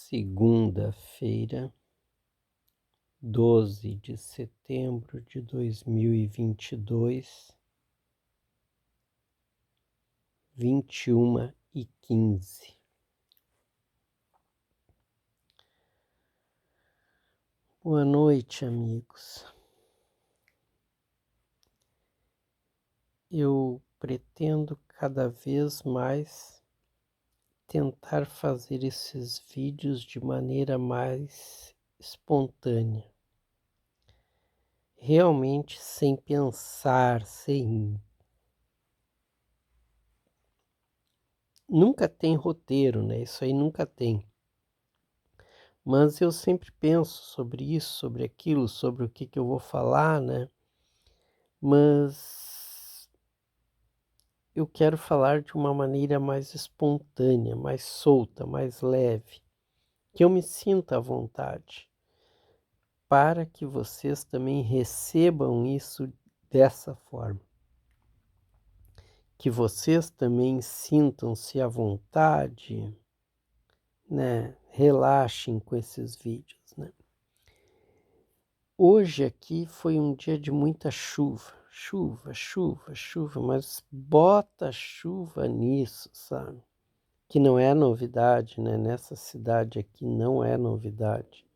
Segunda-feira, 12 de setembro de 2022, 21h15. Boa noite, amigos. Eu pretendo cada vez mais tentar fazer esses vídeos de maneira mais espontânea. Realmente sem pensar, Nunca tem roteiro, né? Isso aí nunca tem. Mas eu sempre penso sobre isso, sobre aquilo, sobre o que eu vou falar, né? Mas eu quero falar de uma maneira mais espontânea, mais solta, mais leve, que eu me sinta à vontade, para que vocês também recebam isso dessa forma. Que vocês também sintam-se à vontade, né? Relaxem com esses vídeos, né? Hoje aqui foi um dia de muita chuva, mas bota chuva nisso, sabe? Que não é novidade, né? Nessa cidade aqui não é novidade.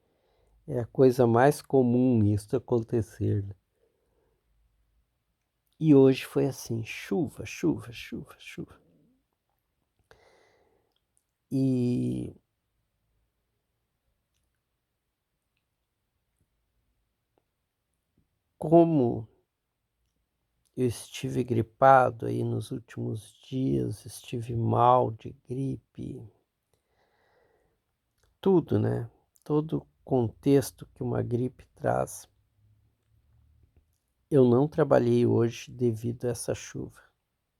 É a coisa mais comum isso acontecer, né? E hoje foi assim, chuva. E como eu estive gripado aí nos últimos dias, estive mal de gripe, tudo, né? Todo o contexto que uma gripe traz. Eu não trabalhei hoje devido a essa chuva,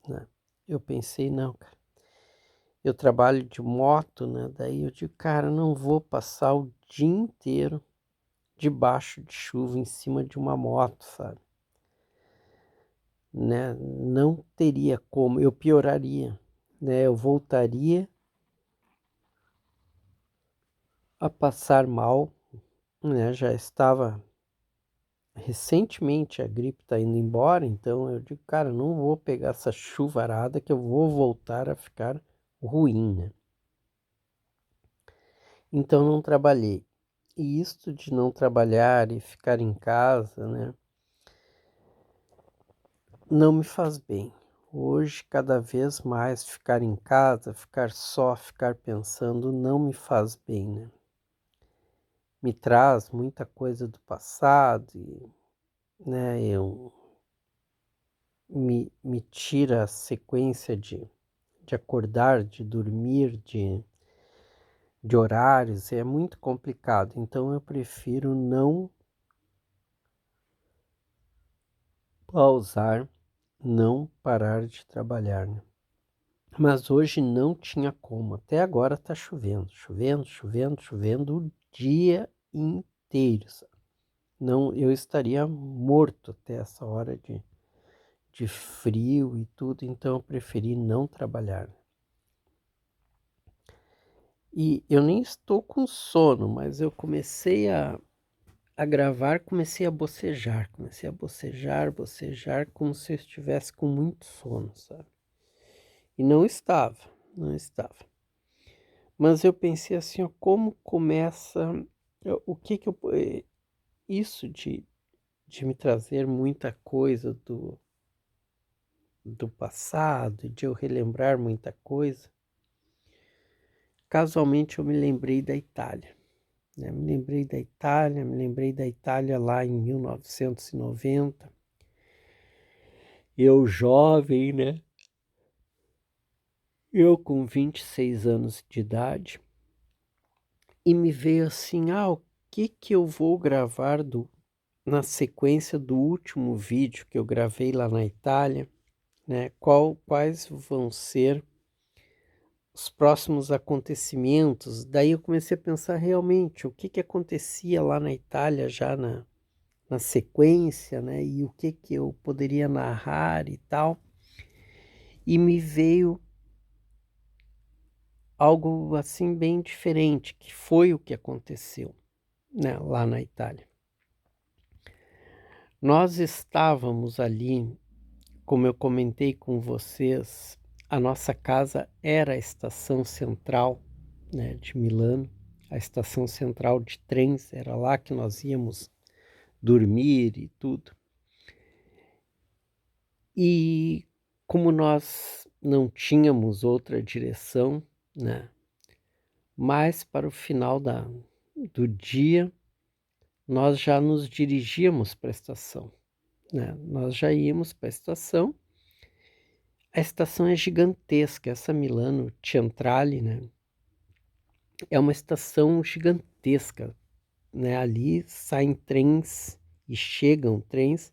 né? Eu pensei, não, cara. Eu trabalho de moto, né? Daí eu digo, cara, não vou passar o dia inteiro debaixo de chuva em cima de uma moto, sabe? Né? Não teria como, eu pioraria, né? Eu voltaria a passar mal, né? Já estava recentemente, a gripe está indo embora, então eu digo, cara, não vou pegar essa chuvarada que eu vou voltar a ficar ruim, né? Então não trabalhei. E isto de não trabalhar e ficar em casa, né? Não me faz bem. Hoje, cada vez mais, ficar em casa, ficar só, ficar pensando, não me faz bem, né? Me traz muita coisa do passado, né? Me tira a sequência de acordar, de dormir, de horários, é muito complicado. Então eu prefiro não pausar, não parar de trabalhar, né? Mas hoje não tinha como. Até agora está chovendo o dia inteiro, sabe? Não, eu estaria morto até essa hora de frio e tudo, então eu preferi não trabalhar. E eu nem estou com sono, mas eu comecei a gravar, comecei a bocejar, como se eu estivesse com muito sono, sabe? E não estava. Mas eu pensei assim, ó, como começa, o que eu, isso de me trazer muita coisa do passado, de eu relembrar muita coisa. Casualmente eu me lembrei da Itália, né? Me lembrei da Itália lá em 1990. Eu jovem, né? Eu com 26 anos de idade. E me veio assim, o que eu vou gravar na sequência do último vídeo que eu gravei lá na Itália, né? Quais vão ser os próximos acontecimentos? Daí eu comecei a pensar realmente o que acontecia lá na Itália já na sequência, né? E o que eu poderia narrar e tal. E me veio algo assim bem diferente, que foi o que aconteceu, né, lá na Itália. Nós estávamos ali, como eu comentei com vocês, a nossa casa era a estação central, né, de Milano, a estação central de trens, era lá que nós íamos dormir e tudo. E como nós não tínhamos outra direção, né, mas para o final do dia, nós já nos dirigíamos para a estação, né? Nós já íamos para a estação. A estação é gigantesca, essa Milano Centrale, né? É uma estação gigantesca, né? Ali saem trens e chegam trens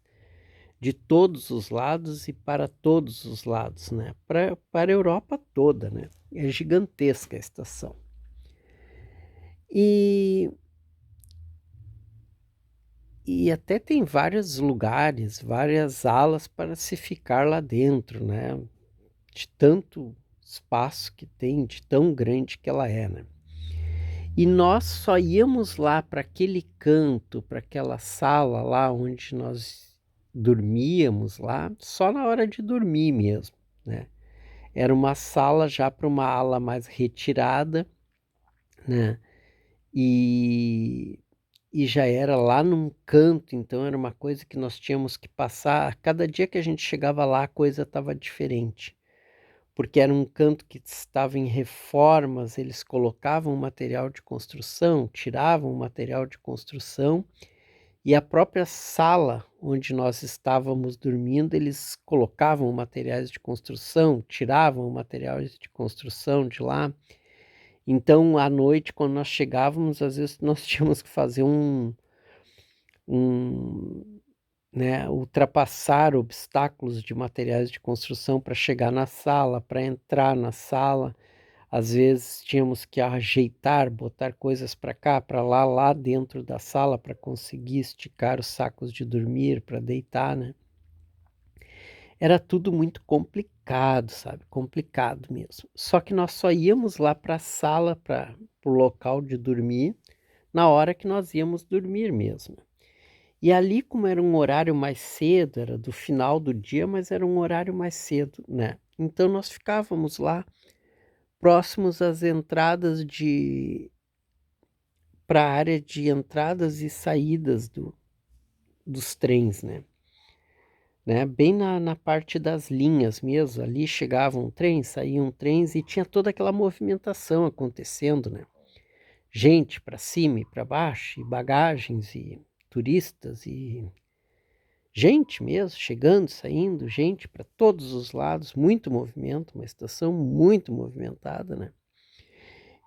de todos os lados e para todos os lados, né? Para a Europa toda, né? É gigantesca a estação. E até tem vários lugares, várias alas para se ficar lá dentro, né? De tanto espaço que tem, de tão grande que ela é, né? E nós só íamos lá para aquele canto, para aquela sala lá onde nós dormíamos lá, só na hora de dormir mesmo, né? Era uma sala já para uma ala mais retirada, né? E já era lá num canto, então era uma coisa que nós tínhamos que passar. Cada dia que a gente chegava lá, a coisa estava diferente, porque era um canto que estava em reformas, eles colocavam material de construção, tiravam o material de construção, e a própria sala onde nós estávamos dormindo, eles colocavam materiais de construção, tiravam materiais de construção de lá. Então, à noite, quando nós chegávamos, às vezes nós tínhamos que fazer né, ultrapassar obstáculos de materiais de construção para chegar na sala, para entrar na sala. Às vezes tínhamos que ajeitar, botar coisas para cá, para lá, lá dentro da sala para conseguir esticar os sacos de dormir, para deitar, né? Era tudo muito complicado, sabe? Complicado mesmo. Só que nós só íamos lá para a sala, para o local de dormir, na hora que nós íamos dormir mesmo. E ali, como era um horário mais cedo, era do final do dia, mas era um horário mais cedo, né? Então nós ficávamos lá, próximos às entradas para a área de entradas e saídas dos trens, né? Bem na parte das linhas mesmo, ali chegavam trens, saíam trens e tinha toda aquela movimentação acontecendo, né? Gente para cima e para baixo, e bagagens e turistas e gente mesmo, chegando, saindo, gente para todos os lados, muito movimento, uma estação muito movimentada, né?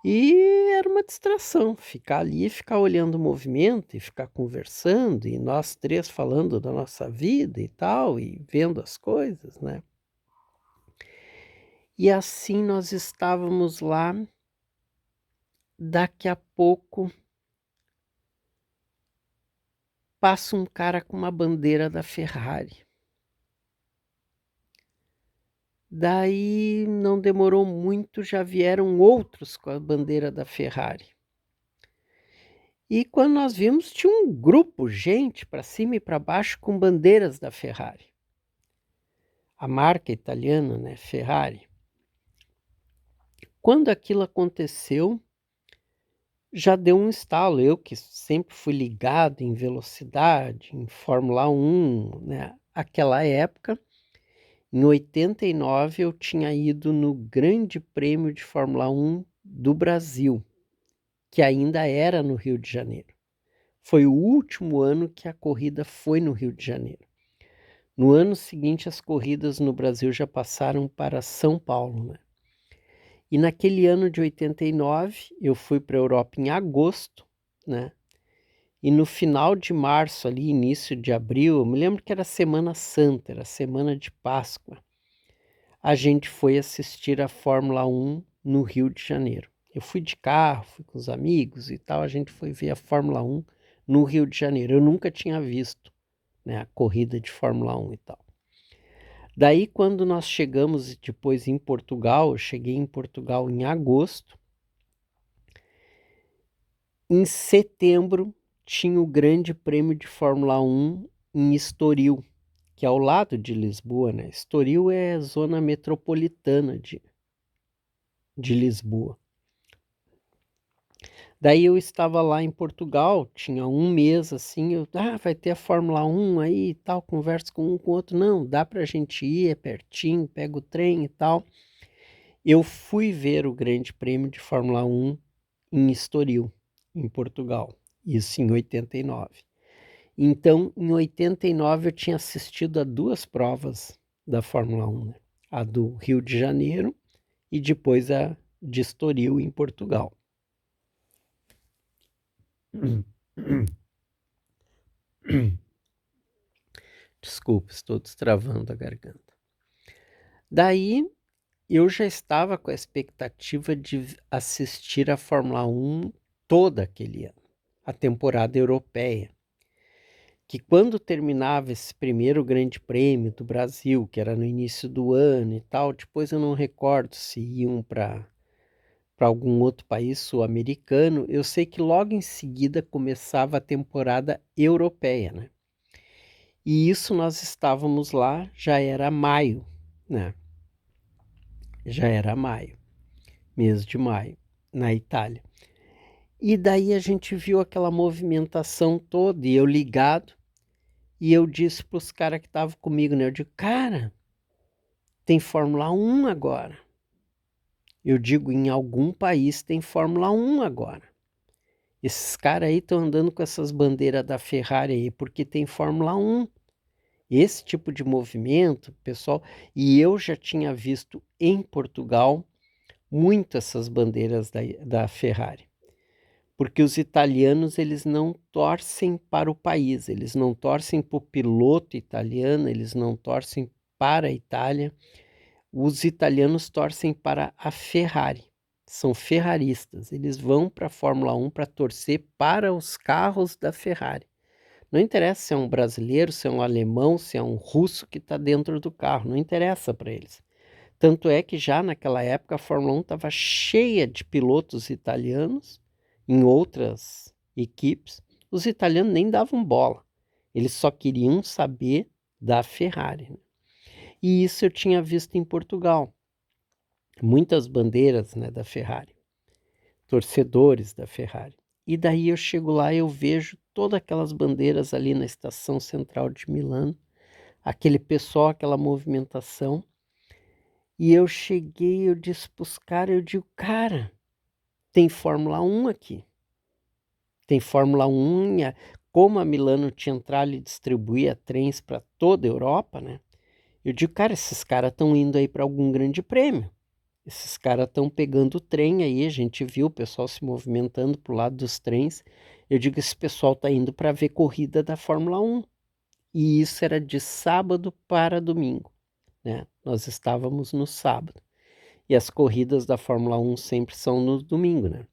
E era uma distração, ficar ali, ficar olhando o movimento e ficar conversando, e nós três falando da nossa vida e tal, e vendo as coisas, né? E assim nós estávamos lá, daqui a pouco passa um cara com uma bandeira da Ferrari. Daí não demorou muito, já vieram outros com a bandeira da Ferrari. E quando nós vimos, tinha um grupo, gente, para cima e para baixo, com bandeiras da Ferrari. A marca italiana, né, Ferrari. Quando aquilo aconteceu, já deu um estalo. Eu que sempre fui ligado em velocidade, em Fórmula 1, né, aquela época, em 89 eu tinha ido no Grande Prêmio de Fórmula 1 do Brasil, que ainda era no Rio de Janeiro. Foi o último ano que a corrida foi no Rio de Janeiro. No ano seguinte, as corridas no Brasil já passaram para São Paulo, né? E naquele ano de 89, eu fui para a Europa em agosto, né? E no final de março, ali, início de abril, eu me lembro que era Semana Santa, era Semana de Páscoa, a gente foi assistir a Fórmula 1 no Rio de Janeiro. Eu fui de carro, fui com os amigos e tal, a gente foi ver a Fórmula 1 no Rio de Janeiro. Eu nunca tinha visto, né, a corrida de Fórmula 1 e tal. Daí, quando nós chegamos depois em Portugal, eu cheguei em Portugal em agosto. Em setembro, tinha o Grande Prêmio de Fórmula 1 em Estoril, que é ao lado de Lisboa, né? Estoril é a zona metropolitana de Lisboa. Daí eu estava lá em Portugal, tinha um mês assim, vai ter a Fórmula 1 aí e tal, converso com um com o outro, não, dá pra gente ir, é pertinho, pega o trem e tal. Eu fui ver o Grande Prêmio de Fórmula 1 em Estoril, em Portugal, isso em 89. Então, em 89 eu tinha assistido a 2 provas da Fórmula 1, né? A do Rio de Janeiro e depois a de Estoril, em Portugal. Desculpa, estou destravando a garganta. Daí, eu já estava com a expectativa de assistir a Fórmula 1 toda aquele ano, a temporada europeia. Que quando terminava esse primeiro grande prêmio do Brasil, que era no início do ano e tal, depois eu não recordo se iam para algum outro país sul-americano, eu sei que logo em seguida começava a temporada europeia, né? E isso nós estávamos lá, já era maio, né? Já era maio, mês de maio, na Itália. E daí a gente viu aquela movimentação toda, e eu ligado, e eu disse para os caras que estavam comigo, né? Eu digo, cara, tem Fórmula 1 agora. Eu digo, em algum país tem Fórmula 1 agora. Esses caras aí estão andando com essas bandeiras da Ferrari aí, porque tem Fórmula 1. Esse tipo de movimento, pessoal, e eu já tinha visto em Portugal muito essas bandeiras da Ferrari. Porque os italianos, eles não torcem para o país, eles não torcem para o piloto italiano, eles não torcem para a Itália. Os italianos torcem para a Ferrari, são ferraristas, eles vão para a Fórmula 1 para torcer para os carros da Ferrari. Não interessa se é um brasileiro, se é um alemão, se é um russo que está dentro do carro, não interessa para eles. Tanto é que já naquela época a Fórmula 1 estava cheia de pilotos italianos em outras equipes. Os italianos nem davam bola, eles só queriam saber da Ferrari. E isso eu tinha visto em Portugal. Muitas bandeiras, né, da Ferrari. Torcedores da Ferrari. E daí eu chego lá e eu vejo todas aquelas bandeiras ali na estação central de Milano. Aquele pessoal, aquela movimentação. E eu cheguei, eu disse para os caras, eu digo, cara, tem Fórmula 1 aqui. Tem Fórmula 1, como a Milano Centrale distribuía trens para toda a Europa, né? Eu digo, cara, esses caras estão indo aí para algum grande prêmio. Esses caras estão pegando o trem aí, a gente viu o pessoal se movimentando pro lado dos trens. Eu digo, esse pessoal está indo para ver corrida da Fórmula 1. E isso era de sábado para domingo, né? Nós estávamos no sábado. E as corridas da Fórmula 1 sempre são no domingo, né?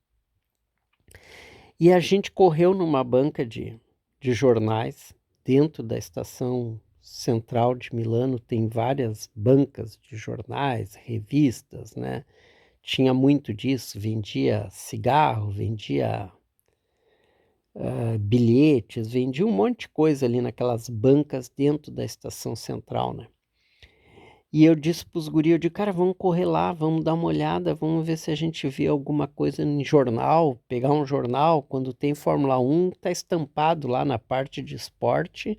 E a gente correu numa banca de jornais dentro da estação central de Milano, tem várias bancas de jornais, revistas, né? Tinha muito disso, vendia cigarro, vendia bilhetes, vendia um monte de coisa ali naquelas bancas dentro da estação central, né? E eu disse para os guris, eu digo, cara, vamos correr lá, vamos dar uma olhada, vamos ver se a gente vê alguma coisa em jornal, pegar um jornal, quando tem Fórmula 1, tá estampado lá na parte de esporte,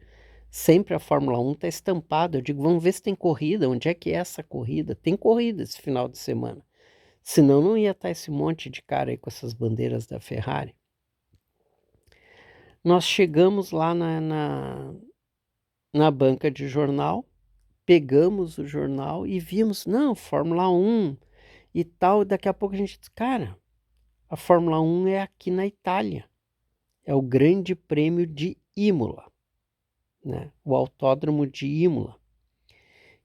sempre a Fórmula 1 tá estampado. Eu digo, vamos ver se tem corrida, onde é que é essa corrida? Tem corrida esse final de semana. Senão não ia estar esse monte de cara aí com essas bandeiras da Ferrari. Nós chegamos lá na banca de jornal, pegamos o jornal e vimos, não, Fórmula 1 e tal. Daqui a pouco a gente disse, cara, a Fórmula 1 é aqui na Itália. É o Grande Prêmio de Imola, né? O Autódromo de Imola,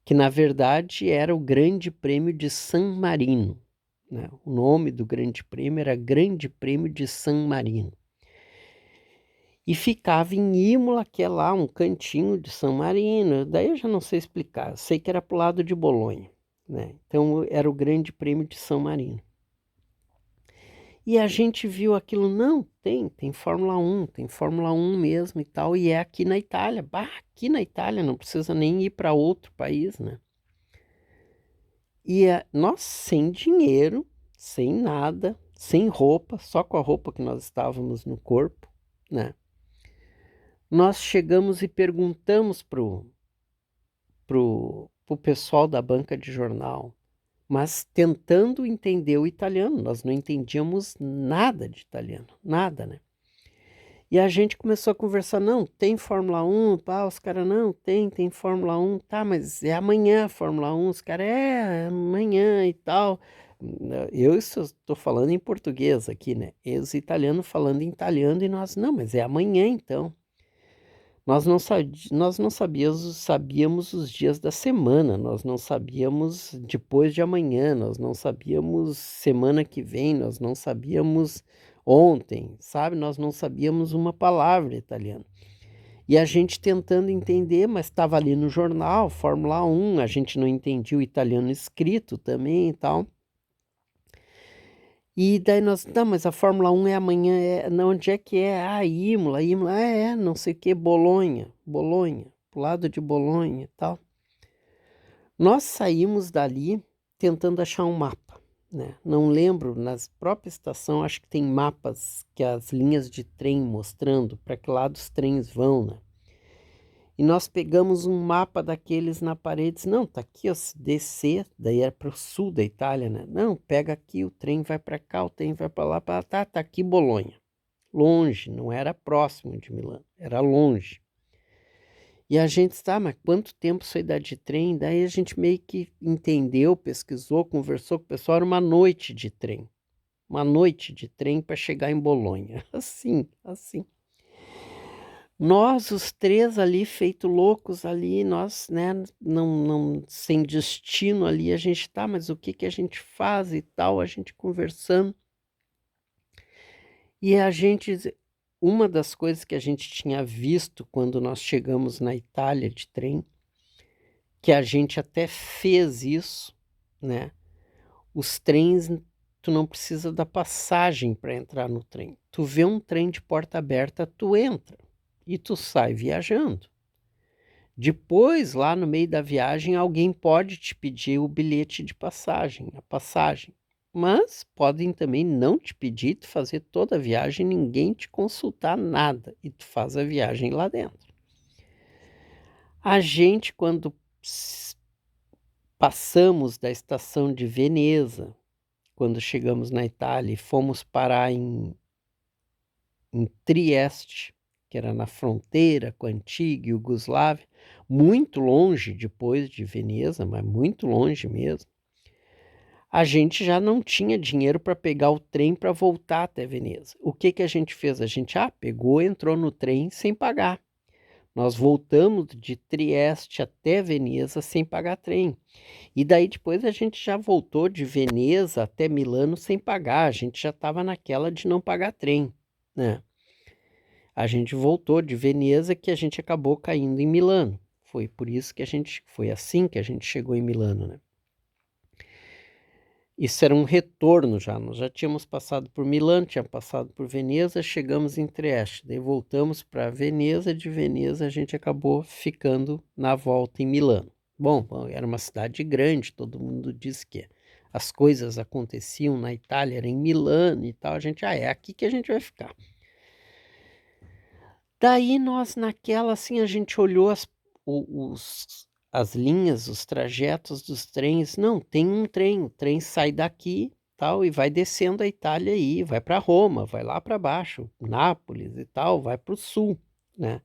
que na verdade era o Grande Prêmio de San Marino, né? O nome do Grande Prêmio era Grande Prêmio de San Marino. e ficava em Imola, que é lá um cantinho de San Marino. Daí eu já não sei explicar, eu sei que era pro lado de Bolonha, né? Então era o Grande Prêmio de San Marino. E a gente viu aquilo, não, tem Fórmula 1, tem Fórmula 1 mesmo e tal, e é aqui na Itália. Bah, aqui na Itália, não precisa nem ir para outro país, né? E nós sem dinheiro, sem nada, sem roupa, só com a roupa que nós estávamos no corpo, né? Nós chegamos e perguntamos pro pessoal da banca de jornal, mas tentando entender o italiano, nós não entendíamos nada de italiano, nada, né? E a gente começou a conversar, não, tem Fórmula 1, pá, os caras, não, tem Fórmula 1, tá, mas é amanhã a Fórmula 1, os caras, é amanhã e tal. Eu estou falando em português aqui, né? E os italianos falando em italiano e nós, não, mas é amanhã então. Nós não sabíamos os dias da semana, nós não sabíamos depois de amanhã, nós não sabíamos semana que vem, nós não sabíamos ontem, sabe? Nós não sabíamos uma palavra italiana. E a gente tentando entender, mas estava ali no jornal, Fórmula 1, a gente não entendia o italiano escrito também e tal. E daí nós, tá, mas a Fórmula 1 é amanhã, não, onde é que é? Ah, Imola, não sei o que, Bolonha, pro lado de Bolonha e tal. Nós saímos dali tentando achar um mapa, né? Não lembro, nas próprias estações, acho que tem mapas que as linhas de trem mostrando para que lado os trens vão, né? E nós pegamos um mapa daqueles na parede, não, tá aqui, ó, se descer, daí era para o sul da Itália, né? Não, pega aqui, o trem vai para cá, o trem vai para lá, tá aqui Bolonha. Longe, não era próximo de Milão, era longe. E a gente está, mas quanto tempo isso aí dá de trem? Daí a gente meio que entendeu, pesquisou, conversou com o pessoal, era uma noite de trem. Uma noite de trem para chegar em Bolonha. Assim. Nós, os três ali, feito loucos ali, nós, né, não, sem destino ali, a gente tá, mas o que que a gente faz e tal, a gente conversando. E a gente, uma das coisas que a gente tinha visto quando nós chegamos na Itália de trem, que a gente até fez isso, né? Os trens, tu não precisa da passagem para entrar no trem. Tu vê um trem de porta aberta, tu entra e tu sai viajando. Depois, lá no meio da viagem, alguém pode te pedir o bilhete de passagem, a passagem. Mas podem também não te pedir, tu fazer toda a viagem, ninguém te consultar nada e tu faz a viagem lá dentro. A gente, quando passamos da estação de Veneza, quando chegamos na Itália e fomos parar em Trieste, que era na fronteira com a antiga Iugoslávia, muito longe depois de Veneza, mas muito longe mesmo. A gente já não tinha dinheiro para pegar o trem para voltar até Veneza. O que que a gente fez? A gente pegou, entrou no trem sem pagar. Nós voltamos de Trieste até Veneza sem pagar trem. E daí depois a gente já voltou de Veneza até Milano sem pagar. A gente já estava naquela de não pagar trem, né? A gente voltou de Veneza que a gente acabou caindo em Milano. Foi assim que a gente chegou em Milano, né? Isso era um retorno já, nós já tínhamos passado por Milano, tínhamos passado por Veneza, chegamos em Trieste, daí voltamos para Veneza, de Veneza a gente acabou ficando na volta em Milano. Bom, era uma cidade grande, todo mundo diz que as coisas aconteciam na Itália, era em Milano e tal, a gente, é aqui que a gente vai ficar. Daí nós naquela, assim, a gente olhou as linhas, os trajetos dos trens. Não, tem um trem, o trem sai daqui, tal, e vai descendo a Itália aí, vai para Roma, vai lá para baixo, Nápoles e tal, vai para o sul, né?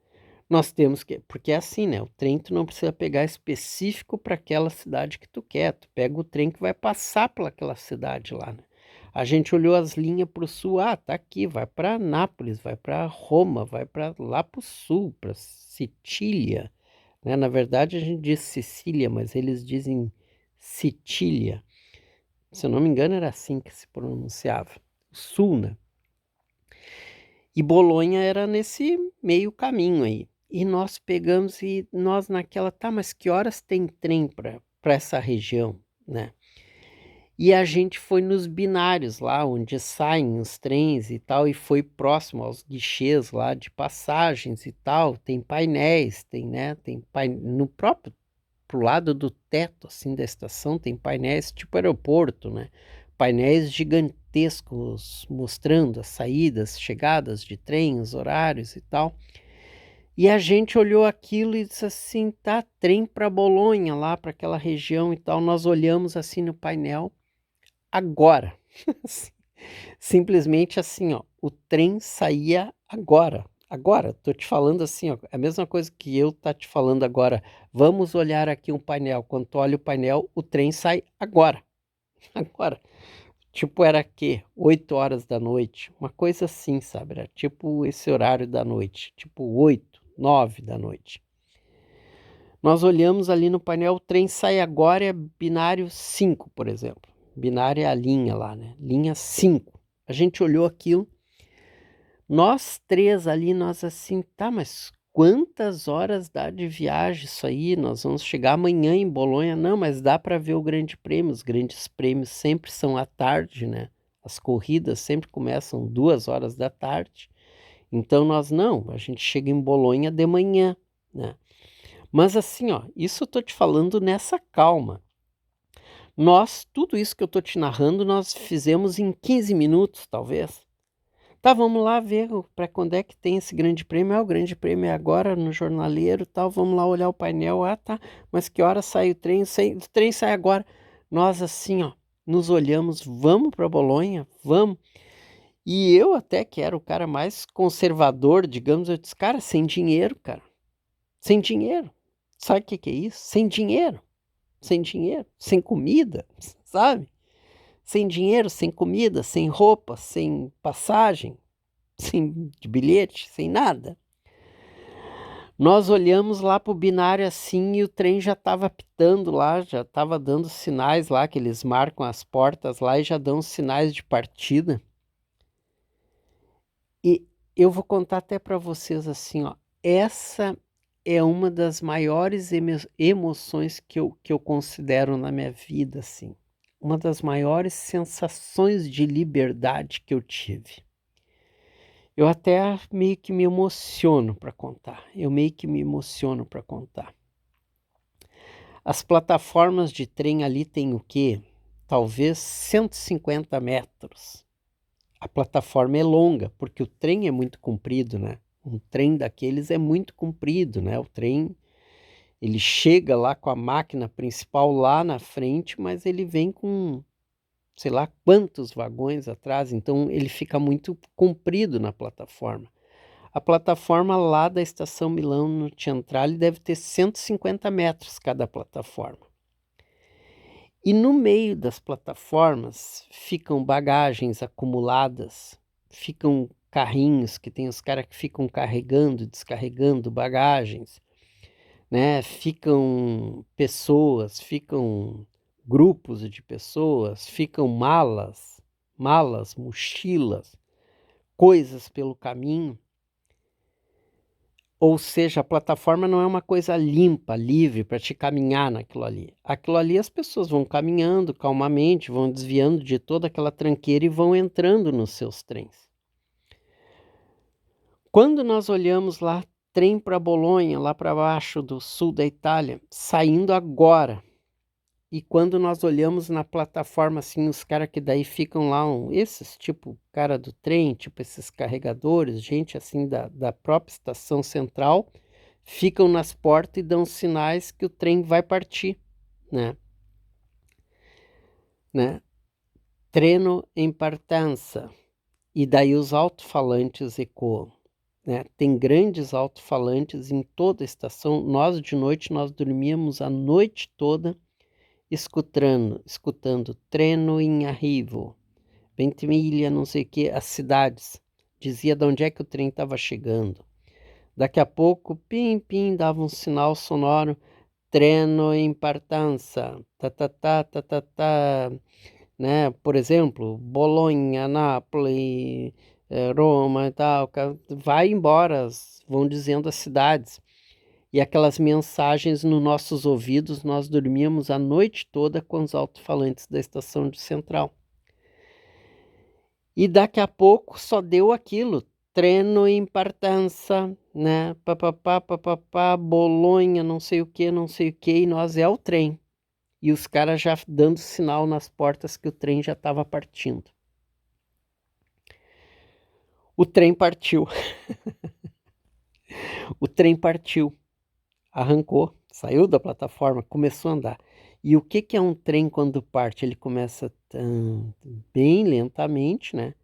Nós temos que, porque é assim, né? O trem tu não precisa pegar específico para aquela cidade que tu quer, tu pega o trem que vai passar por aquela cidade lá, né? A gente olhou as linhas para o sul, tá aqui, vai para Nápoles, vai para Roma, vai para lá para o sul, para Sicília, né? Na verdade a gente diz Sicília, mas eles dizem Sicília. Se eu não me engano era assim que se pronunciava, sul, né? E Bolonha era nesse meio caminho aí. E nós pegamos e nós naquela, tá, mas que horas tem trem para essa região, né? E a gente foi nos binários lá, onde saem os trens e tal, e foi próximo aos guichês lá de passagens e tal. Tem painéis, tem, né? No próprio pro lado do teto, assim, da estação, tem painéis tipo aeroporto, né? Painéis gigantescos mostrando as saídas, chegadas de trem, os horários e tal. E a gente olhou aquilo e disse assim, tá, trem para Bolonha, lá para aquela região e tal. Nós olhamos assim no painel, agora. Simplesmente assim, ó, o trem saía agora. Agora, tô te falando assim, ó, é a mesma coisa que eu tá te falando agora. Vamos olhar aqui um painel. Quando tu olha o painel, o trem sai agora. Agora. Tipo, era quê? 8 horas da noite. Uma coisa assim, sabe? Era tipo esse horário da noite. Tipo 8, 9 da noite. Nós olhamos ali no painel, o trem sai agora, é binário 5, por exemplo. Binário é a linha lá, né? Linha 5. A gente olhou aquilo, nós três ali, nós assim, tá, mas quantas horas dá de viagem isso aí? Nós vamos chegar amanhã em Bolonha. Não, mas dá para ver o Grande Prêmio. Os grandes prêmios sempre são à tarde, né? As corridas sempre começam 2 horas da tarde. Então nós não, a gente chega em Bolonha de manhã, né? Mas assim, ó, isso eu tô te falando nessa calma. Nós, tudo isso que eu tô te narrando, nós fizemos em 15 minutos, talvez. Tá, vamos lá ver para quando é que tem esse grande prêmio. Ah, o grande prêmio é agora no jornaleiro, tal. Vamos lá olhar o painel. Ah, tá. Mas que hora sai o trem? O trem sai agora. Nós assim, ó, nos olhamos, vamos para Bolonha, vamos. E eu até que era o cara mais conservador, digamos, eu disse, cara, sem dinheiro, cara. Sem dinheiro. Sabe o que que é isso? Sem dinheiro. Sem dinheiro, sem comida, sabe? Sem dinheiro, sem comida, sem roupa, sem passagem, sem bilhete, sem nada. Nós olhamos lá para o binário assim e o trem já estava apitando lá, já estava dando sinais lá, que eles marcam as portas lá e já dão sinais de partida. E eu vou contar até para vocês assim, ó, essa é uma das maiores emoções que eu considero na minha vida, assim. Uma das maiores sensações de liberdade que eu tive. Eu até meio que me emociono para contar. Eu meio que me emociono para contar. As plataformas de trem ali têm o quê? Talvez 150 metros. A plataforma é longa, porque o trem é muito comprido, né? Um trem daqueles é muito comprido, né? O trem, ele chega lá com a máquina principal lá na frente, mas ele vem com sei lá quantos vagões atrás, então ele fica muito comprido na plataforma. A plataforma lá da estação Milão no Centrale deve ter 150 metros cada plataforma. E no meio das plataformas ficam bagagens acumuladas, ficam carrinhos que tem os caras que ficam carregando, descarregando bagagens, né? Ficam pessoas, ficam grupos de pessoas, ficam malas, mochilas, coisas pelo caminho. Ou seja, a plataforma não é uma coisa limpa, livre para te caminhar naquilo ali. Aquilo ali as pessoas vão caminhando calmamente, vão desviando de toda aquela tranqueira e vão entrando nos seus trens. Quando nós olhamos lá, trem para Bolonha, lá para baixo do sul da Itália, saindo agora. E quando nós olhamos na plataforma, assim, os caras que daí ficam lá, esses tipo cara do trem, tipo esses carregadores, gente assim da própria estação central, ficam nas portas e dão sinais que o trem vai partir, né? Treno em partenza. E daí os alto-falantes ecoam, né? Tem grandes alto-falantes em toda a estação. Nós de noite, nós dormíamos a noite toda escutando treno em arrivo, Ventimiglia, não sei o que, as cidades. Dizia de onde é que o trem estava chegando. Daqui a pouco, pim, pim, dava um sinal sonoro, treno em partenza, tá, tá, tá, tá, tá, tá, né? Por exemplo, Bolonha, Nápoles, Roma e tal, vai embora, vão dizendo as cidades. E aquelas mensagens nos nossos ouvidos, nós dormíamos a noite toda com os alto-falantes da estação de central. E daqui a pouco só deu aquilo, treino em partenza, né? Papapá, papapá, Bolonha, não sei o que, e nós é o trem. E os caras já dando sinal nas portas que o trem já estava partindo. O trem partiu. O trem partiu. Arrancou, saiu da plataforma, começou a andar. E o que é um trem quando parte? Ele começa bem lentamente, né?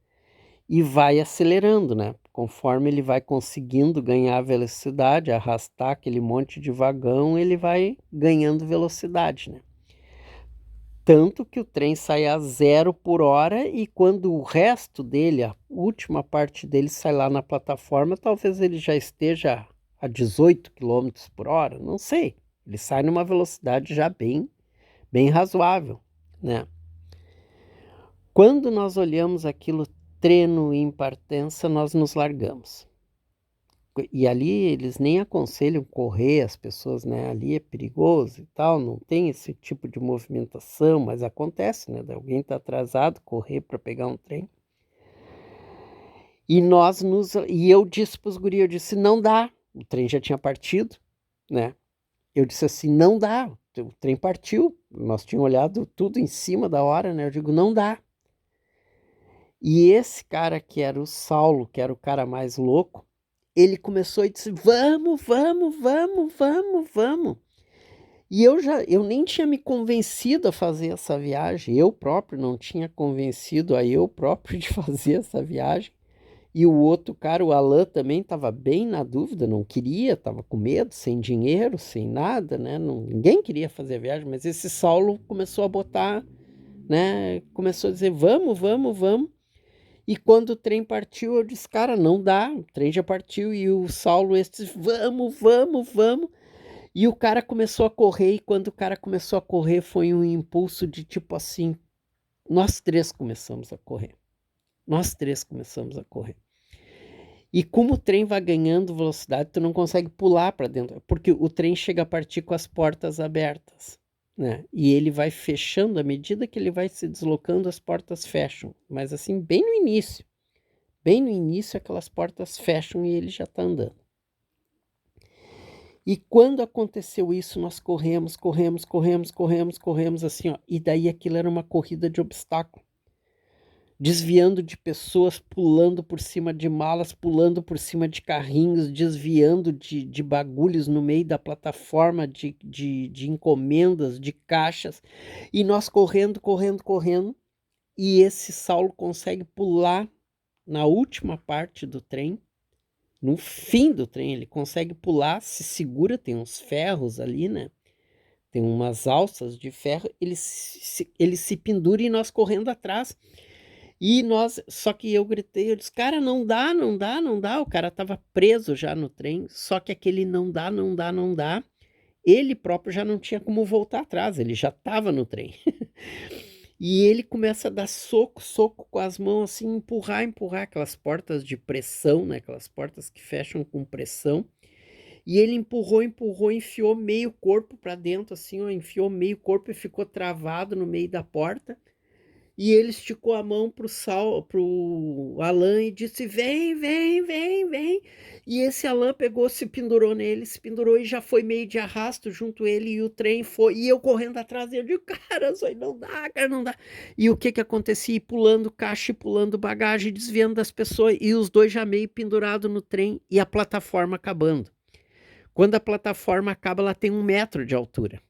E vai acelerando, né? Conforme ele vai conseguindo ganhar velocidade, arrastar aquele monte de vagão, ele vai ganhando velocidade, né? Tanto que o trem sai a 0 por hora e quando o resto dele, a última parte dele sai lá na plataforma, talvez ele já esteja a 18 quilômetros por hora, não sei. Ele sai numa velocidade já bem razoável, né? Quando nós olhamos aquilo treno em partença, nós nos largamos. E ali eles nem aconselham correr as pessoas, né? Ali é perigoso e tal, não tem esse tipo de movimentação, mas acontece, né? Alguém tá atrasado, correr para pegar um trem. E eu disse para os guris, eu disse, não dá, o trem já tinha partido, né? Eu disse assim, não dá, o trem partiu, nós tínhamos olhado tudo em cima da hora, né? Eu digo, não dá. E esse cara que era o Saulo, que era o cara mais louco, ele começou e disse, vamos, vamos, vamos, vamos, vamos. E eu nem tinha me convencido a fazer essa viagem, eu próprio não tinha convencido a eu próprio de fazer essa viagem. E o outro cara, o Alan, também estava bem na dúvida, não queria, estava com medo, sem dinheiro, sem nada, né? Ninguém queria fazer a viagem, mas esse Saulo começou a botar, né? Começou a dizer, vamos, vamos, vamos. E quando o trem partiu, eu disse, cara, não dá, o trem já partiu. E o Saulo, esse, vamos, vamos, vamos. E o cara começou a correr, e quando o cara começou a correr, foi um impulso de tipo assim, nós três começamos a correr. Nós três começamos a correr. E como o trem vai ganhando velocidade, tu não consegue pular para dentro, porque o trem chega a partir com as portas abertas, né? E ele vai fechando, à medida que ele vai se deslocando, as portas fecham. Mas assim, bem no início aquelas portas fecham e ele já está andando. E quando aconteceu isso, nós corremos assim, ó. E daí aquilo era uma corrida de obstáculo. Desviando de pessoas, pulando por cima de malas, pulando por cima de carrinhos, desviando de bagulhos no meio da plataforma, de encomendas, de caixas. E nós correndo. E esse Saulo consegue pular na última parte do trem. No fim do trem, ele consegue pular, se segura, tem uns ferros ali, né? Tem umas alças de ferro, ele se pendura e nós correndo atrás. E só que eu gritei, eu disse, cara, não dá, não dá, não dá. O cara tava preso já no trem, só que aquele não dá, não dá, não dá. Ele próprio já não tinha como voltar atrás, ele já tava no trem. E ele começa a dar soco com as mãos, assim, empurrar aquelas portas de pressão, né? Aquelas portas que fecham com pressão. E ele empurrou, enfiou meio corpo para dentro, assim, ó, enfiou meio corpo e ficou travado no meio da porta. E ele esticou a mão pro Alan e disse, vem, vem, vem, vem. E esse Alan pegou, se pendurou nele, se pendurou e já foi meio de arrasto junto ele e o trem foi. E eu correndo atrás dele, eu digo, cara, isso aí não dá, cara, não dá. E o que acontecia? Pulando caixa, pulando bagagem, desviando das pessoas. E os dois já meio pendurados no trem e a plataforma acabando. Quando a plataforma acaba, ela tem 1 metro de altura.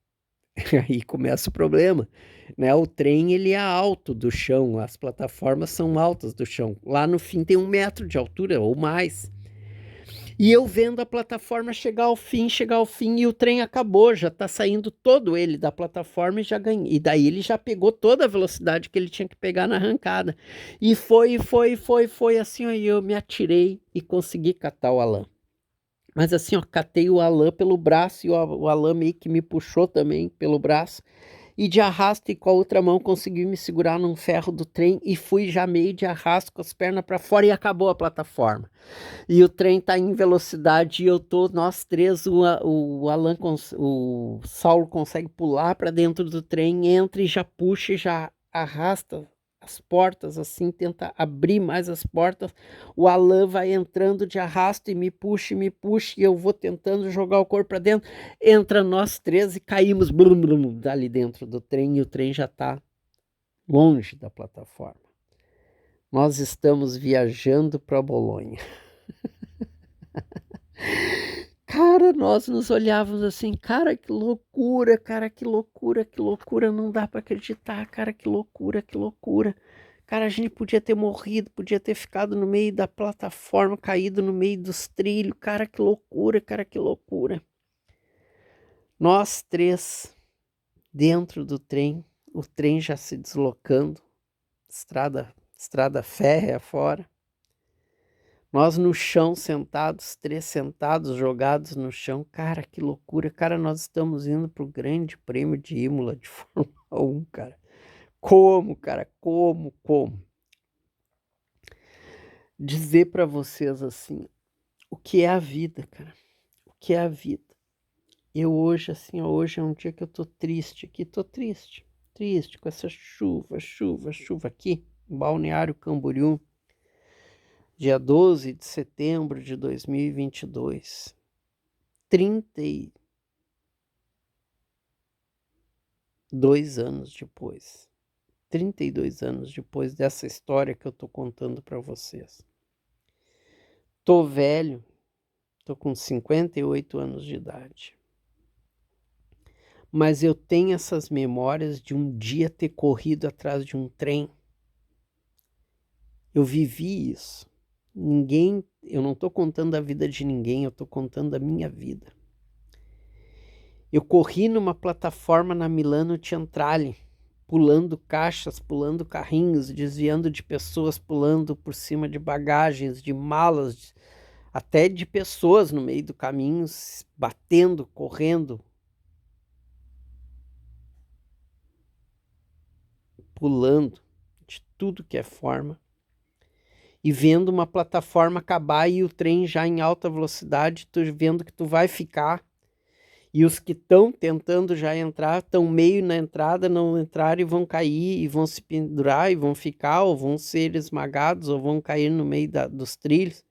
Aí começa o problema, né? O trem ele é alto do chão, as plataformas são altas do chão. Lá no fim tem 1 metro de altura ou mais. E eu vendo a plataforma chegar ao fim, e o trem acabou, já tá saindo todo ele da plataforma e já ganhei. E daí ele já pegou toda a velocidade que ele tinha que pegar na arrancada. E foi assim, aí eu me atirei e consegui catar o Alan. Mas assim, ó, catei o Alan pelo braço e o Alan meio que me puxou também pelo braço. e de arrasto e com a outra mão consegui me segurar num ferro do trem e fui já meio de arrasto com as pernas para fora e acabou a plataforma. E o trem tá em velocidade e eu tô, nós três, o Alan, o Saulo consegue pular para dentro do trem, entra e já puxa e já arrasta as portas, assim, tenta abrir mais as portas. O Alan vai entrando de arrasto e me puxa, e eu vou tentando jogar o corpo para dentro. Entra nós três e caímos blum, blum, dali dentro do trem e o trem já tá longe da plataforma. Nós estamos viajando para Bolonha. Cara, nós nos olhávamos assim, cara, que loucura, cara, que loucura, que loucura, não dá para acreditar, cara, que loucura, que loucura. Cara, a gente podia ter morrido, podia ter ficado no meio da plataforma, caído no meio dos trilhos, cara, que loucura, cara, que loucura. Nós três, dentro do trem, o trem já se deslocando, estrada férrea fora. Nós no chão sentados, três sentados, jogados no chão. Cara, que loucura. Cara, nós estamos indo para o Grande Prêmio de Imola de Fórmula 1, cara. Como, cara? Como? Dizer para vocês assim, o que é a vida, cara? O que é a vida? Eu hoje, assim, hoje é um dia que eu tô triste aqui. Tô triste com essa chuva aqui, em Balneário Camboriú. Dia 12 de setembro de 2022, 32 anos depois. 32 anos depois dessa história que eu tô contando para vocês. Tô velho, tô com 58 anos de idade. Mas eu tenho essas memórias de um dia ter corrido atrás de um trem. Eu vivi isso. Eu não tô contando a vida de ninguém, eu tô contando a minha vida. Eu corri numa plataforma na Milano Centrale, pulando caixas, pulando carrinhos, desviando de pessoas, pulando por cima de bagagens, de malas, até de pessoas no meio do caminho, batendo, correndo, pulando, de tudo que é forma. E vendo uma plataforma acabar e o trem já em alta velocidade, tu vendo que tu vai ficar. E os que estão tentando já entrar, estão meio na entrada, não entraram e vão cair, e vão se pendurar, e vão ficar, ou vão ser esmagados, ou vão cair no meio dos trilhos.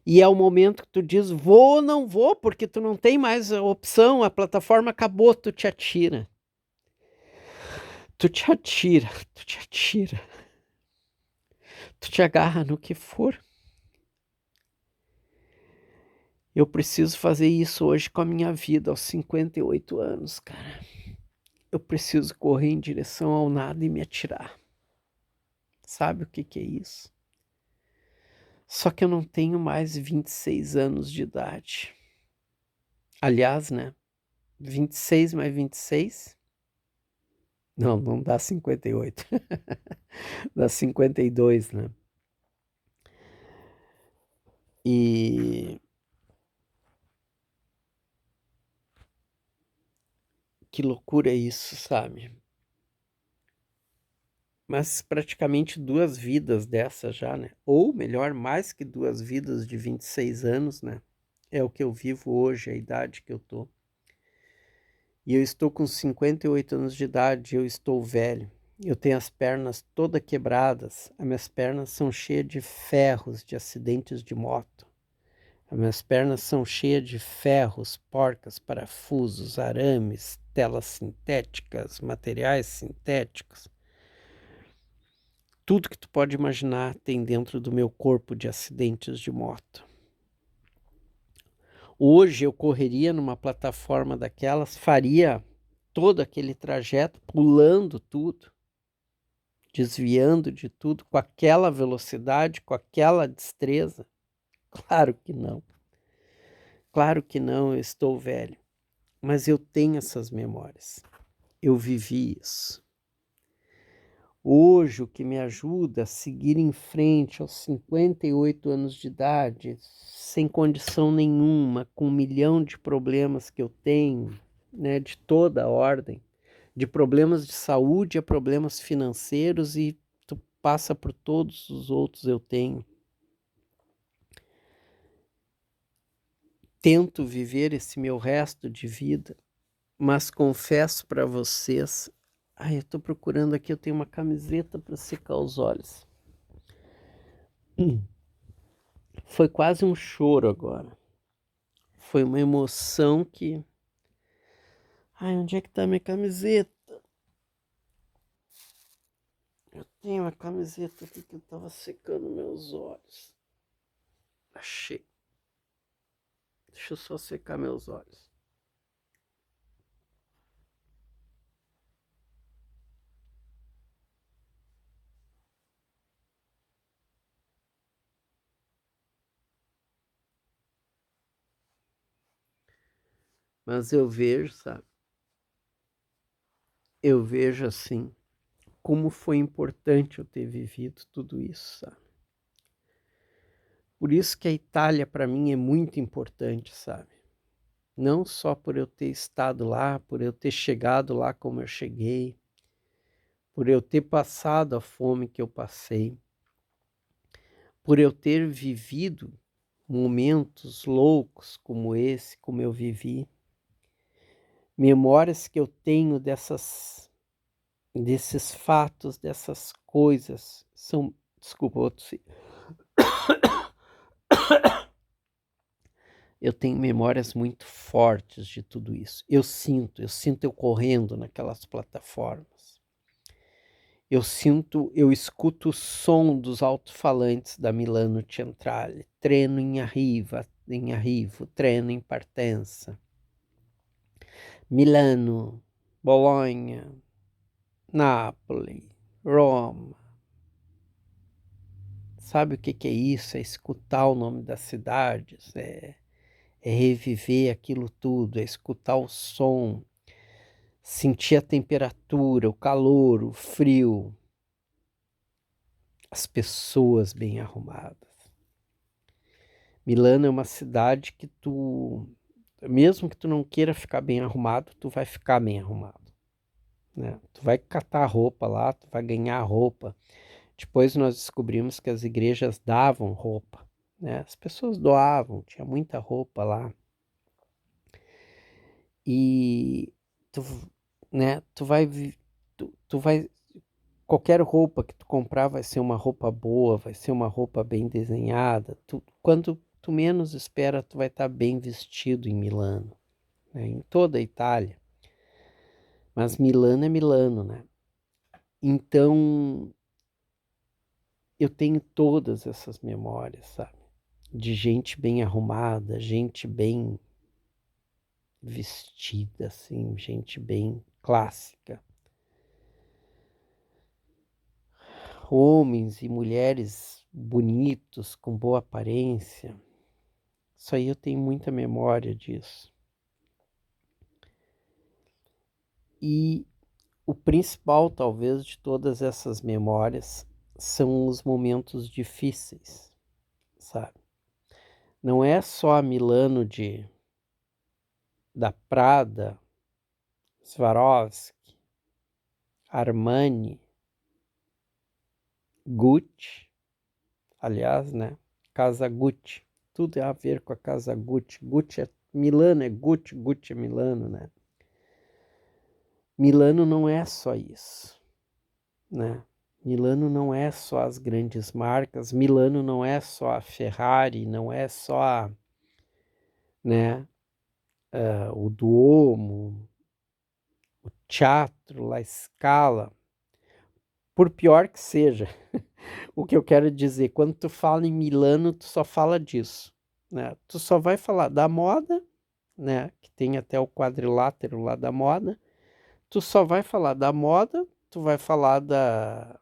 E é o momento que tu diz, vou ou não vou, porque tu não tem mais a opção, a plataforma acabou, tu te atira. Tu te atira, tu te atira. Tu te agarra no que for. Eu preciso fazer isso hoje com a minha vida, aos 58 anos, cara. Eu preciso correr em direção ao nada e me atirar. Sabe o que é isso? Só que eu não tenho mais 26 anos de idade. Aliás, né? 26 mais 26? Não dá 58. Dá 52, né? E que loucura é isso, sabe? Mas praticamente 2 vidas dessa já, né? Ou melhor, mais que 2 vidas de 26 anos, né? É o que eu vivo hoje, a idade que eu tô. E eu estou com 58 anos de idade, eu estou velho. Eu tenho as pernas todas quebradas, as minhas pernas são cheias de ferros de acidentes de moto. As minhas pernas são cheias de ferros, porcas, parafusos, arames, telas sintéticas, materiais sintéticos. Tudo que tu pode imaginar tem dentro do meu corpo de acidentes de moto. Hoje eu correria numa plataforma daquelas, faria todo aquele trajeto, pulando tudo, desviando de tudo, com aquela velocidade, com aquela destreza? Claro que não. Claro que não, eu estou velho. Mas eu tenho essas memórias. Eu vivi isso. Hoje, o que me ajuda a seguir em frente aos 58 anos de idade, sem condição nenhuma, com 1 milhão de problemas que eu tenho, né, de toda a ordem, de problemas de saúde a problemas financeiros, e tu passa por todos os outros. Eu tenho. Tento viver esse meu resto de vida, mas confesso para vocês... Ai, eu tô procurando aqui, eu tenho uma camiseta para secar os olhos. Foi quase um choro agora. Foi uma emoção que... Ai, onde é que tá minha camiseta? Eu tenho uma camiseta aqui que eu tava secando meus olhos. Achei. Deixa eu só secar meus olhos. Mas eu vejo, sabe? Eu vejo assim, como foi importante eu ter vivido tudo isso, sabe? Por isso que a Itália para mim é muito importante, sabe? Não só por eu ter estado lá, por eu ter chegado lá como eu cheguei, por eu ter passado a fome que eu passei, por eu ter vivido momentos loucos como esse, como eu vivi, memórias que eu tenho desses fatos, dessas coisas, são... Desculpa, outro... Eu tenho memórias muito fortes de tudo isso. Eu sinto eu correndo naquelas plataformas. Eu escuto o som dos alto-falantes da Milano Centrale, treno in arrivo, treno in partenza. Milano, Bologna, Nápoles, Roma. Sabe o que é isso? É escutar o nome das cidades, é reviver aquilo tudo, é escutar o som, sentir a temperatura, o calor, o frio, as pessoas bem arrumadas. Milano é uma cidade que mesmo que tu não queira ficar bem arrumado, tu vai ficar bem arrumado, né? Tu vai catar roupa lá, tu vai ganhar roupa. Depois nós descobrimos que as igrejas davam roupa, né? As pessoas doavam, tinha muita roupa lá. E tu, né, tu vai... Qualquer roupa que tu comprar vai ser uma roupa boa, vai ser uma roupa bem desenhada. Quando tu menos espera, tu vai estar bem vestido em Milano, né? Em toda a Itália. Mas Milano é Milano, né? Então, eu tenho todas essas memórias, sabe? De gente bem arrumada, gente bem vestida, assim, gente bem clássica. Homens e mulheres bonitos, com boa aparência. Isso aí eu tenho muita memória disso. E o principal, talvez, de todas essas memórias são os momentos difíceis, sabe? Não é só a Milano da Prada, Swarovski, Armani, Gucci, aliás, né? Casa Gucci, tudo é a ver com a Casa Gucci. Gucci é Milano, é Gucci, Gucci é Milano, né? Milano não é só isso, né? Milano não é só as grandes marcas, Milano não é só a Ferrari, não é só, né, o Duomo, o Teatro, La Scala. Por pior que seja, o que eu quero dizer, quando tu fala em Milano, tu só fala disso, né? Tu só vai falar da moda, né, que tem até o quadrilátero lá da moda. Tu só vai falar da moda, tu vai falar da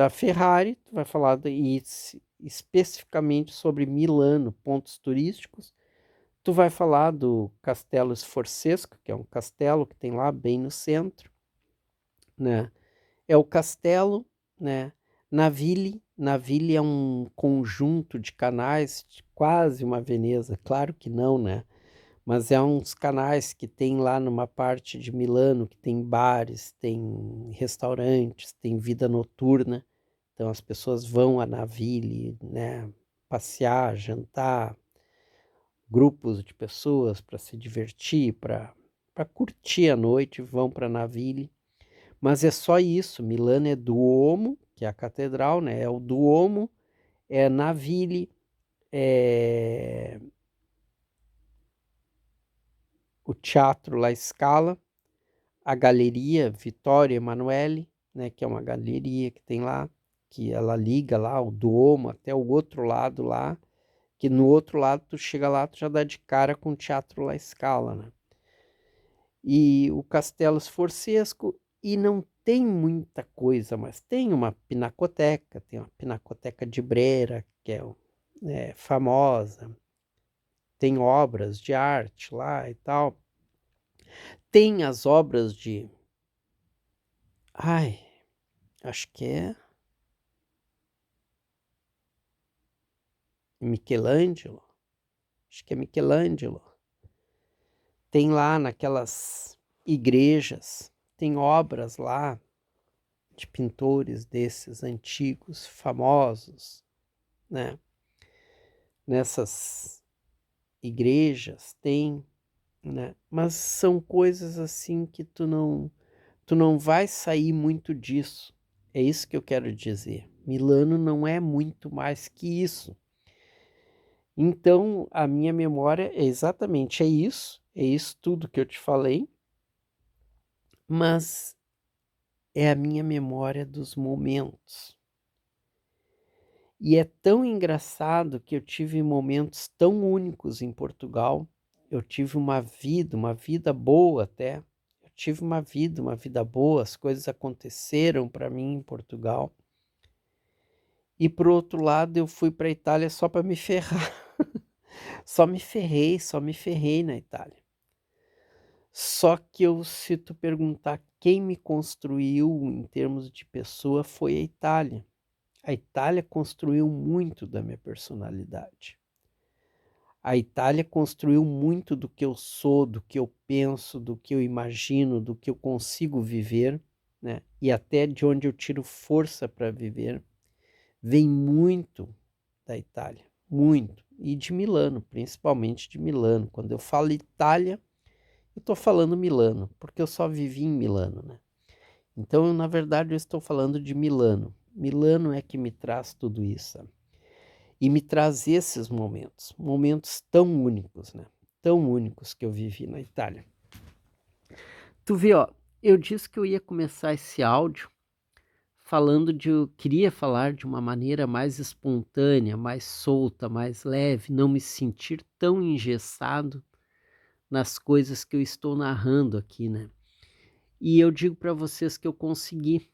Ferrari, tu vai falar especificamente sobre Milano, pontos turísticos. Tu vai falar do Castelo Sforzesco, que é um castelo que tem lá bem no centro, né? É o castelo, né? Naville é um conjunto de canais, quase uma Veneza. Claro que não, né? Mas é uns canais que tem lá numa parte de Milano, que tem bares, tem restaurantes, tem vida noturna. Então as pessoas vão a Naville, né, passear, jantar, grupos de pessoas para se divertir, para curtir a noite, vão para Naville. Mas é só isso, Milano é Duomo, que é a catedral, né? É o Duomo, é Naville, é o Teatro La Scala, a Galeria Vittorio Emanuele, né, que é uma galeria que tem lá, que ela liga lá o Duomo até o outro lado lá, que no outro lado tu chega lá, tu já dá de cara com o Teatro La Scala, né? E o Castelo Sforzesco, e não tem muita coisa, mas tem uma pinacoteca, tem uma pinacoteca de Brera, que é famosa, tem obras de arte lá e tal. Tem as obras de, ai, acho que é Michelangelo, acho que é Michelangelo. Tem lá naquelas igrejas, tem obras lá de pintores desses antigos, famosos, né? Nessas igrejas tem, né? Mas são coisas assim que tu não vai sair muito disso. É isso que eu quero dizer. Milano não é muito mais que isso. Então, a minha memória é exatamente é isso tudo que eu te falei, mas é a minha memória dos momentos. E é tão engraçado que eu tive momentos tão únicos em Portugal. Eu tive uma vida boa até. Eu tive uma vida boa, as coisas aconteceram para mim em Portugal. E por outro lado, eu fui para a Itália só para me ferrar. Só me ferrei na Itália. Só que se tu perguntar quem me construiu em termos de pessoa, foi a Itália. A Itália construiu muito da minha personalidade. A Itália construiu muito do que eu sou, do que eu penso, do que eu imagino, do que eu consigo viver, né? E até de onde eu tiro força para viver. Vem muito da Itália, muito. E de Milano, principalmente de Milano. Quando eu falo Itália, eu estou falando Milano, porque eu só vivi em Milano, né? Então, na verdade, eu estou falando de Milano. Milano é que me traz tudo isso, sabe? E me traz esses momentos tão únicos, né? Tão únicos que eu vivi na Itália. Tu vê, ó, eu disse que eu ia começar esse áudio eu queria falar de uma maneira mais espontânea, mais solta, mais leve, não me sentir tão engessado nas coisas que eu estou narrando aqui, né? E eu digo para vocês que eu consegui,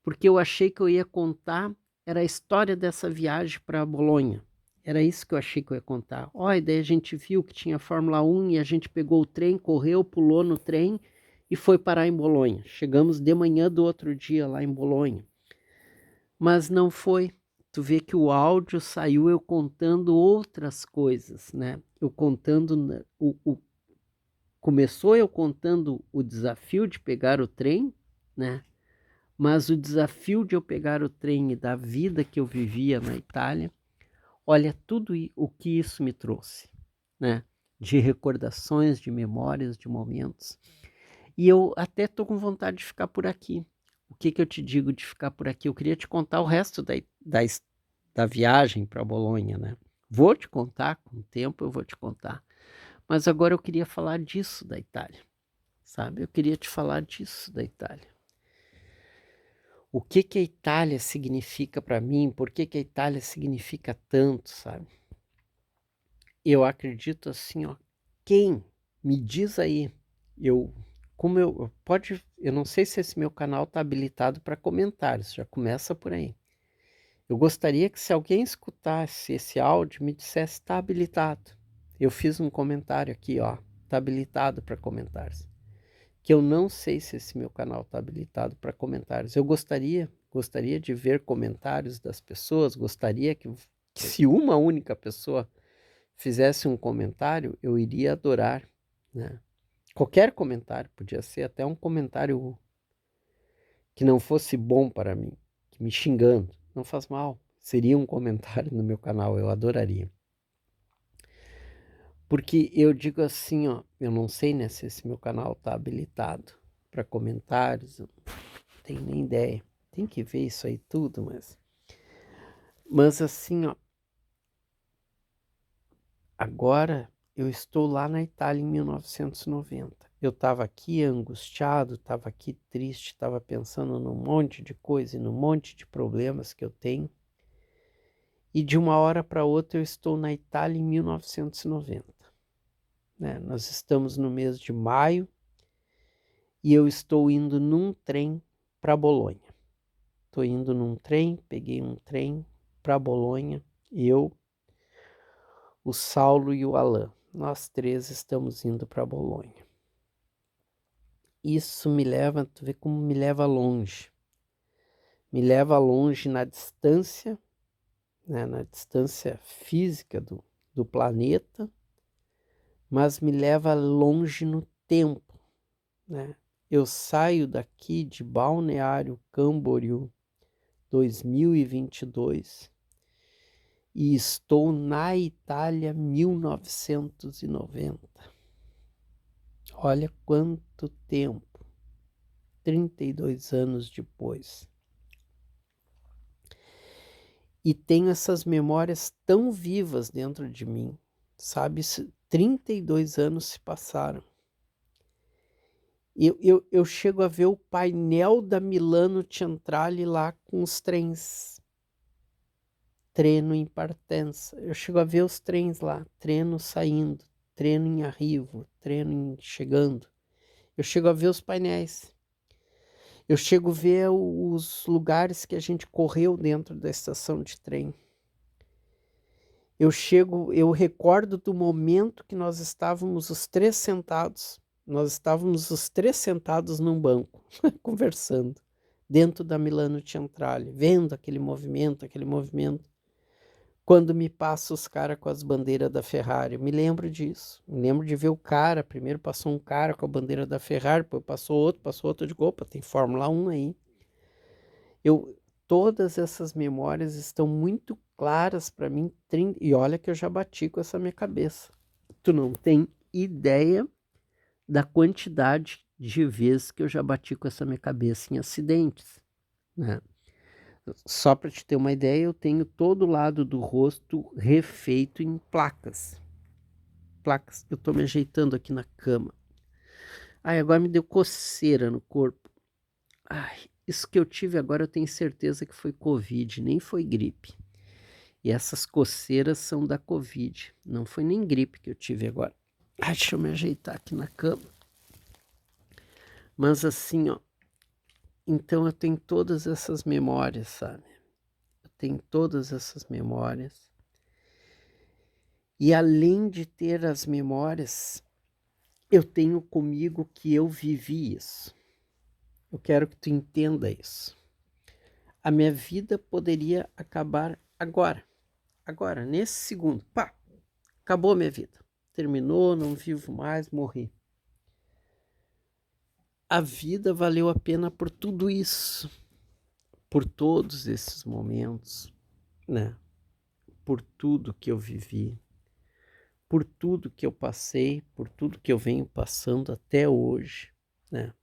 porque eu achei que eu ia contar era a história dessa viagem para Bolonha. Era isso que eu achei que eu ia contar. Ó, e daí a gente viu que tinha Fórmula 1 e a gente pegou o trem, correu, pulou no trem e foi parar em Bolonha. Chegamos de manhã do outro dia lá em Bolonha. Mas não foi. Tu vê que o áudio saiu eu contando outras coisas, né? Eu contando começou eu contando o desafio de pegar o trem, né? Mas o desafio de eu pegar o trem e da vida que eu vivia na Itália, olha tudo o que isso me trouxe, né? De recordações, de memórias, de momentos. E eu até tô com vontade de ficar por aqui. O que eu te digo de ficar por aqui? Eu queria te contar o resto da viagem para Bolonha, né? Vou te contar, com o tempo eu vou te contar. Mas agora eu queria falar disso da Itália, sabe? Eu queria te falar disso da Itália. O que a Itália significa para mim? Por que a Itália significa tanto, sabe? Eu acredito assim, ó. Quem me diz aí, eu não sei se esse meu canal está habilitado para comentários, já começa por aí. Eu gostaria que se alguém escutasse esse áudio me dissesse está habilitado. Eu fiz um comentário aqui, ó, está habilitado para comentários. Que eu não sei se esse meu canal está habilitado para comentários. Eu gostaria de ver comentários das pessoas, gostaria que se uma única pessoa fizesse um comentário, eu iria adorar, né? Qualquer comentário, podia ser até um comentário que não fosse bom para mim, que me xingando, não faz mal, seria um comentário no meu canal, eu adoraria. Porque eu digo assim, ó, eu não sei, né, se esse meu canal tá habilitado para comentários, eu não tenho nem ideia. Tem que ver isso aí tudo, mas assim, ó, agora eu estou lá na Itália em 1990. Eu estava aqui angustiado, estava aqui triste, estava pensando num monte de coisa e num monte de problemas que eu tenho. E de uma hora para outra eu estou na Itália em 1990. Né? Nós estamos no mês de maio e eu estou indo num trem para Bolonha. Estou indo num trem, peguei um trem para Bolonha, eu, o Saulo e o Alain. Nós três estamos indo para Bolonha. Isso me leva, tu vê como me leva longe. Me leva longe na distância, né, na distância física do planeta, mas me leva longe no tempo, né? Eu saio daqui de Balneário Camboriú 2022 e estou na Itália 1990. Olha quanto tempo, 32 anos depois. E tenho essas memórias tão vivas dentro de mim, sabe? 32 anos se passaram. Eu chego a ver o painel da Milano Centrale lá com os trens. Treno em partenza. Eu chego a ver os trens lá, treno saindo, treno em arrivo, treno chegando. Eu chego a ver os painéis. Eu chego a ver os lugares que a gente correu dentro da estação de trem. Eu recordo do momento que nós estávamos os três sentados. Nós estávamos os três sentados num banco, conversando, dentro da Milano Centrale, vendo aquele movimento. Quando me passa os caras com as bandeiras da Ferrari, eu me lembro disso. Me lembro de ver o cara, primeiro passou um cara com a bandeira da Ferrari, depois passou outro, eu digo, opa, tem Fórmula 1 aí. Todas essas memórias estão muito claras para mim, e olha que eu já bati com essa minha cabeça. Tu não tem ideia da quantidade de vezes que eu já bati com essa minha cabeça em acidentes, né? Só para te ter uma ideia, eu tenho todo o lado do rosto refeito em placas. Placas. Eu estou me ajeitando aqui na cama. Ai, agora me deu coceira no corpo. Ai, isso que eu tive agora eu tenho certeza que foi Covid, nem foi gripe. E essas coceiras são da Covid. Não foi nem gripe que eu tive agora. Ai, deixa eu me ajeitar aqui na cama. Mas assim, ó. Então eu tenho todas essas memórias, sabe? Eu tenho todas essas memórias. E além de ter as memórias, eu tenho comigo que eu vivi isso. Eu quero que tu entenda isso. A minha vida poderia acabar agora. Agora, nesse segundo. Pá! Acabou a minha vida. Terminou, não vivo mais, morri. A vida valeu a pena por tudo isso. Por todos esses momentos, né? Por tudo que eu vivi. Por tudo que eu passei, por tudo que eu venho passando até hoje, né?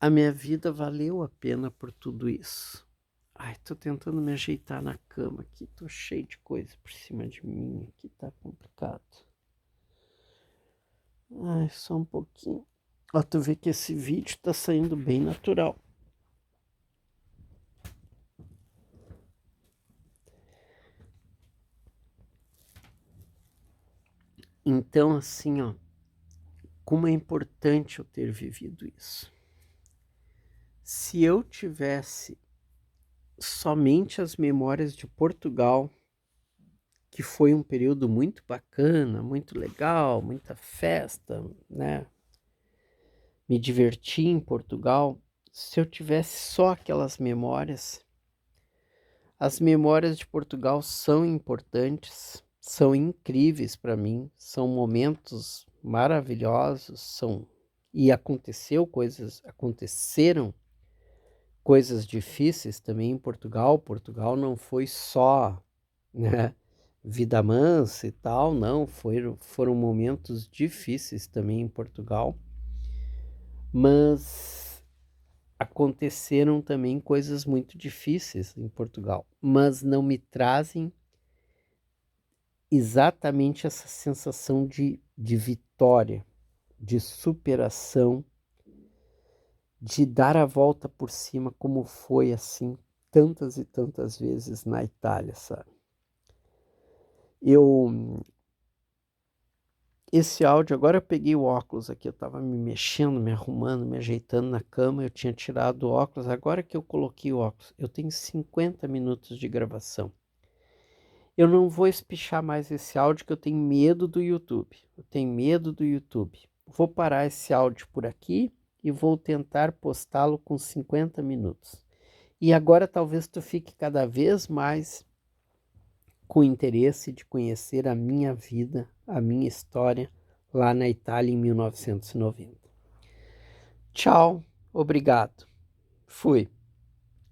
A minha vida valeu a pena por tudo isso. Ai, tô tentando me ajeitar na cama aqui, tô cheio de coisa por cima de mim, aqui tá complicado. Ai, só um pouquinho. Ó, tu vê que esse vídeo tá saindo bem natural. Então, assim, ó, como é importante eu ter vivido isso. Se eu tivesse somente as memórias de Portugal, que foi um período muito bacana, muito legal, muita festa, né? Me diverti em Portugal. Se eu tivesse só aquelas memórias, as memórias de Portugal são importantes, são incríveis para mim, são momentos maravilhosos, e aconteceram coisas difíceis também em Portugal. Portugal não foi só, né, vida mansa e tal, não, foram momentos difíceis também em Portugal, mas aconteceram também coisas muito difíceis em Portugal, mas não me trazem exatamente essa sensação de vitória, de superação, de dar a volta por cima, como foi assim tantas e tantas vezes na Itália, sabe? Esse áudio, agora eu peguei o óculos aqui, eu estava me mexendo, me arrumando, me ajeitando na cama, eu tinha tirado o óculos, agora que eu coloquei o óculos, eu tenho 50 minutos de gravação. Eu não vou espichar mais esse áudio, que eu tenho medo do YouTube. Eu tenho medo do YouTube. Vou parar esse áudio por aqui e vou tentar postá-lo com 50 minutos. E agora talvez tu fique cada vez mais com interesse de conhecer a minha vida, a minha história lá na Itália em 1990. Tchau, obrigado. Fui.